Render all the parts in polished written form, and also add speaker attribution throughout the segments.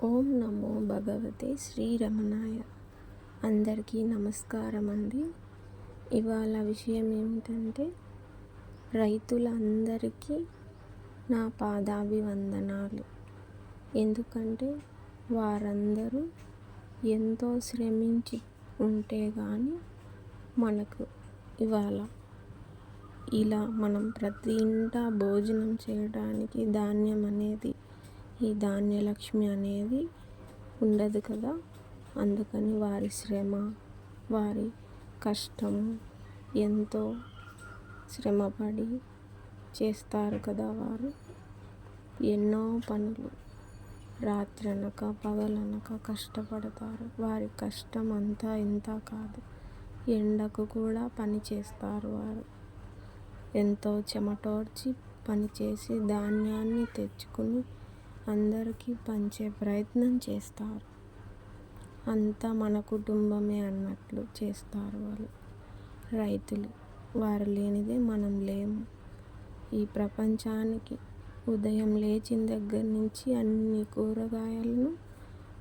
Speaker 1: ఓం నమో భగవతే శ్రీరమణాయ. అందరికీ నమస్కారం అండి. ఇవాళ విషయం ఏమిటంటే, రైతులందరికీ నా పాదాభివందనాలు. ఎందుకంటే వారందరూ ఎంతో శ్రమించి ఉంటే కానీ మనకు ఇవాళ ఇలా మనం ప్రతి ఇంట భోజనం చేయడానికి ధాన్యం అనేది, ఈ ధాన్యలక్ష్మి అనేది ఉండదు కదా. అందుకని వారి శ్రమ, వారి కష్టము, ఎంతో శ్రమపడి చేస్తారు కదా. వారు ఎన్నో పనులు రాత్రనక పగలనక కష్టపడతారు. వారి కష్టం అంతా ఇంత కాదు. ఎండకు కూడా పని చేస్తారు. వారు ఎంతో చెమటోడ్చి పనిచేసి ధాన్యాన్ని తెచ్చుకుని అందరికీ పంచే ప్రయత్నం చేస్తారు. అంతా మన కుటుంబమే అన్నట్లు చేస్తారు వాళ్ళు రైతులు. వారు లేనిదే మనం లేము. ఈ ప్రపంచానికి ఉదయం లేచిన దగ్గర నుంచి అన్ని కూరగాయలను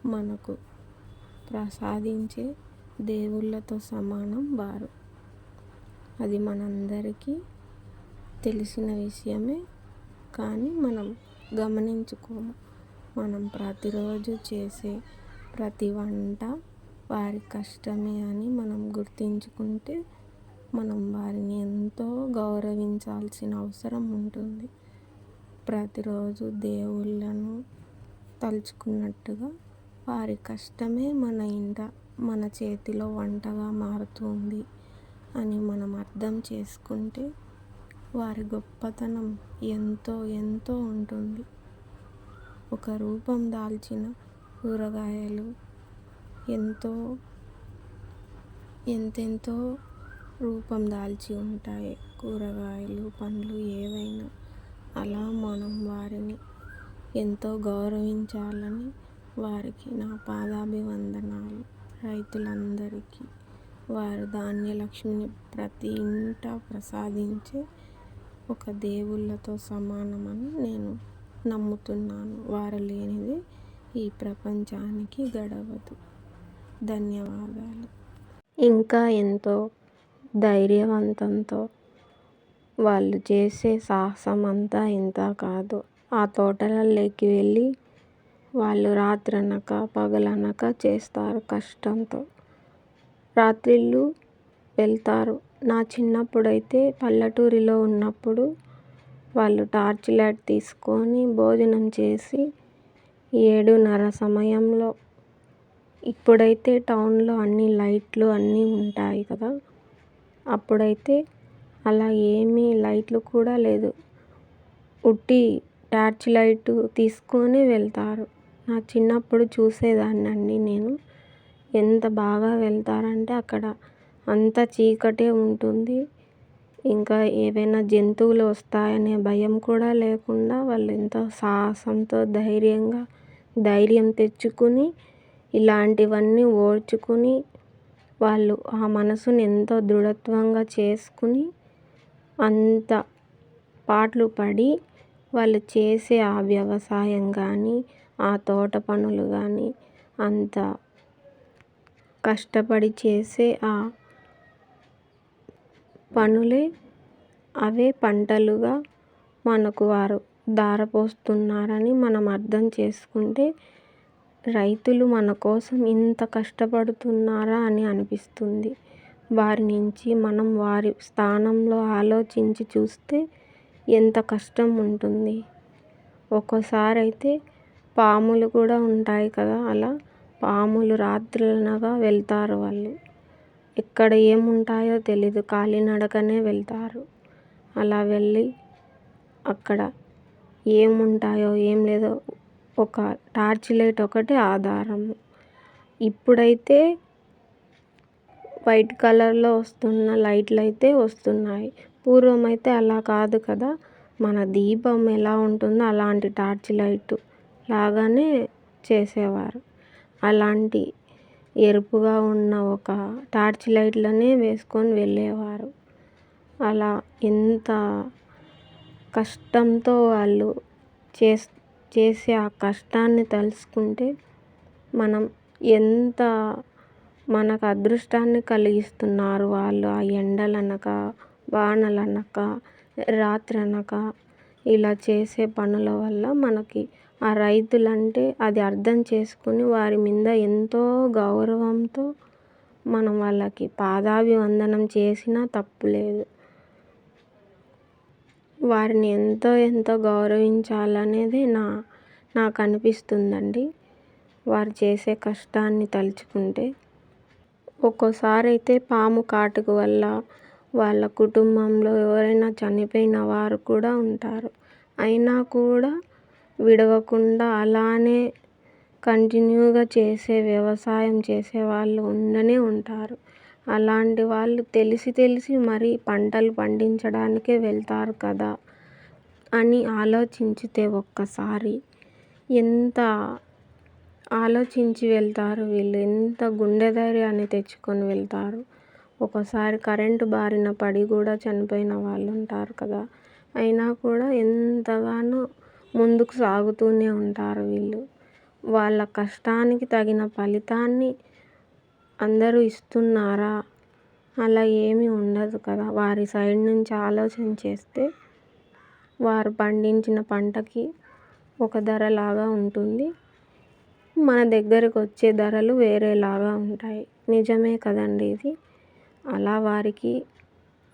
Speaker 1: మనకు ప్రసాదించే దేవుళ్ళతో సమానం వారు. అది మనందరికీ తెలిసిన విషయమే, కానీ మనం గమనించుకోము. మనం ప్రతిరోజు చేసే ప్రతి వంట వారి కష్టమే అని మనం గుర్తించుకుంటే మనం వారిని ఎంతో గౌరవించాల్సిన అవసరం ఉంటుంది. ప్రతిరోజు దేవుళ్ళను తలుచుకున్నట్టుగా వారి కష్టమే మన ఇంట, మన చేతిలో వంటగా మారుతుంది అని మనం అర్థం చేసుకుంటే వారి గొప్పతనం ఎంతో ఎంతో ఉంటుంది. ఒక రూపం దాల్చిన కూరగాయలు ఎంతెంతో రూపం దాల్చి ఉంటాయి. కూరగాయలు, పండ్లు ఏవైనా. అలా మనం వారిని ఎంతో గౌరవించాలని వారికి నా పాదాభివందనాలు. రైతులందరికీ వారు ధాన్యలక్ష్మిని ప్రతి ఇంట ప్రసాదించే ఒక దేవుళ్ళతో సమానమని నేను నమ్ముతున్నాను. వారు లేనిదే ఈ ప్రపంచానికి గడవదు. ధన్యవాదాలు. ఇంకా ఎంతో ధైర్యవంతంతో వాళ్ళు చేసే సాహసం అంతా ఇంత కాదు. ఆ తోటలలోకి వెళ్ళి వాళ్ళు రాత్రనక పగలనక చేస్తారు కష్టంతో. రాత్రిళ్ళు వెళ్తారు. నా చిన్నప్పుడైతే పల్లెటూరిలో ఉన్నప్పుడు వాళ్ళు టార్చ్ లైట్ తీసుకొని భోజనం చేసి 7:30 సమయంలో, ఇప్పుడైతే టౌన్లో అన్ని లైట్లు అన్నీ ఉంటాయి కదా, అప్పుడైతే అలా ఏమీ లైట్లు కూడా లేదు. ఉట్టి టార్చ్ లైట్ తీసుకొని వెళ్తారు. నా చిన్నప్పుడు చూసేదాన్నండి నేను. ఎంత బాగా వెళ్తారంటే అక్కడ అంతా చీకటే ఉంటుంది. ఇంకా ఏవైనా జంతువులు వస్తాయనే భయం కూడా లేకుండా వాళ్ళు ఎంతో సాహసంతో ధైర్యం తెచ్చుకుని ఇలాంటివన్నీ ఓర్చుకుని వాళ్ళు ఆ మనసుని ఎంతో దృఢత్వంగా చేసుకుని అంత పాట్లు పడి వాళ్ళు చేసే ఆ వ్యవసాయం కానీ, ఆ తోట పనులు కానీ, అంత కష్టపడి చేసే ఆ పనులే అవే పంటలుగా మనకు వారు ధారపోస్తున్నారని మనం అర్థం చేసుకుంటే రైతులు మన కోసం ఇంత కష్టపడుతున్నారా అని అనిపిస్తుంది. వారి నుంచి మనం వారి స్థానంలో ఆలోచించి చూస్తే ఎంత కష్టం ఉంటుంది. ఒక్కోసారి అయితే పాములు కూడా ఉంటాయి కదా, అలా పాములు రాత్రులనగా వెళ్తారు వాళ్ళు. ఎక్కడ ఏముంటాయో తెలీదు, కాలినడకనే వెళ్తారు. అలా వెళ్ళి అక్కడ ఏముంటాయో ఏం లేదో ఒక టార్చ్ లైట్ ఒకటే ఆధారము. ఇప్పుడైతే వైట్ కలర్లో వస్తున్న లైట్లు అయితే వస్తున్నాయి. పూర్వం అయితే అలా కాదు కదా. మన దీపం ఎలా ఉంటుందో అలాంటి టార్చ్ లైట్ లాగానే చేసేవారు. అలాంటి ఎరుపుగా ఉన్న ఒక టార్చ్ లైట్లనే వేసుకొని వెళ్ళేవారు. అలా ఎంత కష్టంతో వాళ్ళు చేసే ఆ కష్టాన్ని తలుచుకుంటే మనం ఎంత మనకు అదృష్టాన్ని కలిగిస్తున్నారు వాళ్ళు. ఆ ఎండలనక, వానలనక, రాత్రనక ఇలా చేసే పనుల వల్ల మనకి ఆ రైతులంటే అది అర్థం చేసుకొని వారి మీద ఎంతో గౌరవంతో మనం వాళ్ళకి పాదాభివందనం చేసినా తప్పు లేదు. వారిని ఎంతో గౌరవించాలనేది నాకు అనిపిస్తుందండి. వారు చేసే కష్టాన్ని తలుచుకుంటే. ఒక్కోసారి అయితే పాము కాటుకు వల్ల వాళ్ళ కుటుంబంలో ఎవరైనా చనిపోయిన వారు కూడా ఉంటారు. అయినా కూడా విడవకుండా అలానే కంటిన్యూగా వ్యవసాయం చేసే వాళ్ళు ఉండనే ఉంటారు. అలాంటి వాళ్ళు తెలిసి మరీ పంటలు పండించడానికే వెళ్తారు కదా అని ఆలోచించితే ఒక్కసారి ఎంత ఆలోచించి వెళ్తారు వీళ్ళు. ఎంత గుండె ధైర్యాన్ని తెచ్చుకొని వెళ్తారు. ఒక్కోసారి కరెంటు బారిన పడి కూడా చనిపోయిన వాళ్ళు ఉంటారు కదా. అయినా కూడా ఎంతగానో ముందుకు సాగుతూనే ఉంటారు వీళ్ళు. వాళ్ళ కష్టానికి తగిన ఫలితాన్ని అందరూ ఇస్తున్నారా? అలా ఏమీ ఉండదు కదా. వారి సైడ్ నుంచి ఆలోచన చేస్తే వారు పండించిన పంటకి ఒక ధరలాగా ఉంటుంది. మన దగ్గరకు వచ్చే ధరలు వేరేలాగా ఉంటాయి. నిజమే కదండి ఇది. అలా వారికి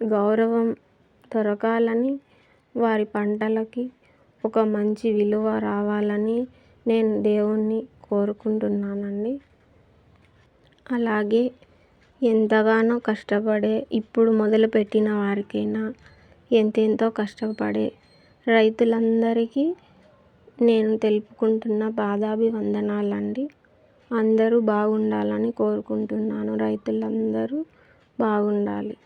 Speaker 1: గౌరవం దొరకాలని, వారి పంటలకి ఒక మంచి విలువ రావాలని నేను దేవుణ్ణి కోరుకుంటున్నానండి. అలాగే ఎంతగానో కష్టపడే ఇప్పుడు మొదలుపెట్టిన వారికైనా ఎంతెంతో కష్టపడే రైతులందరికీ నేను తెలుపుకుంటున్న పాదాభివందనాలండి. అందరూ బాగుండాలని కోరుకుంటున్నాను. రైతులందరూ బాగుండాలి.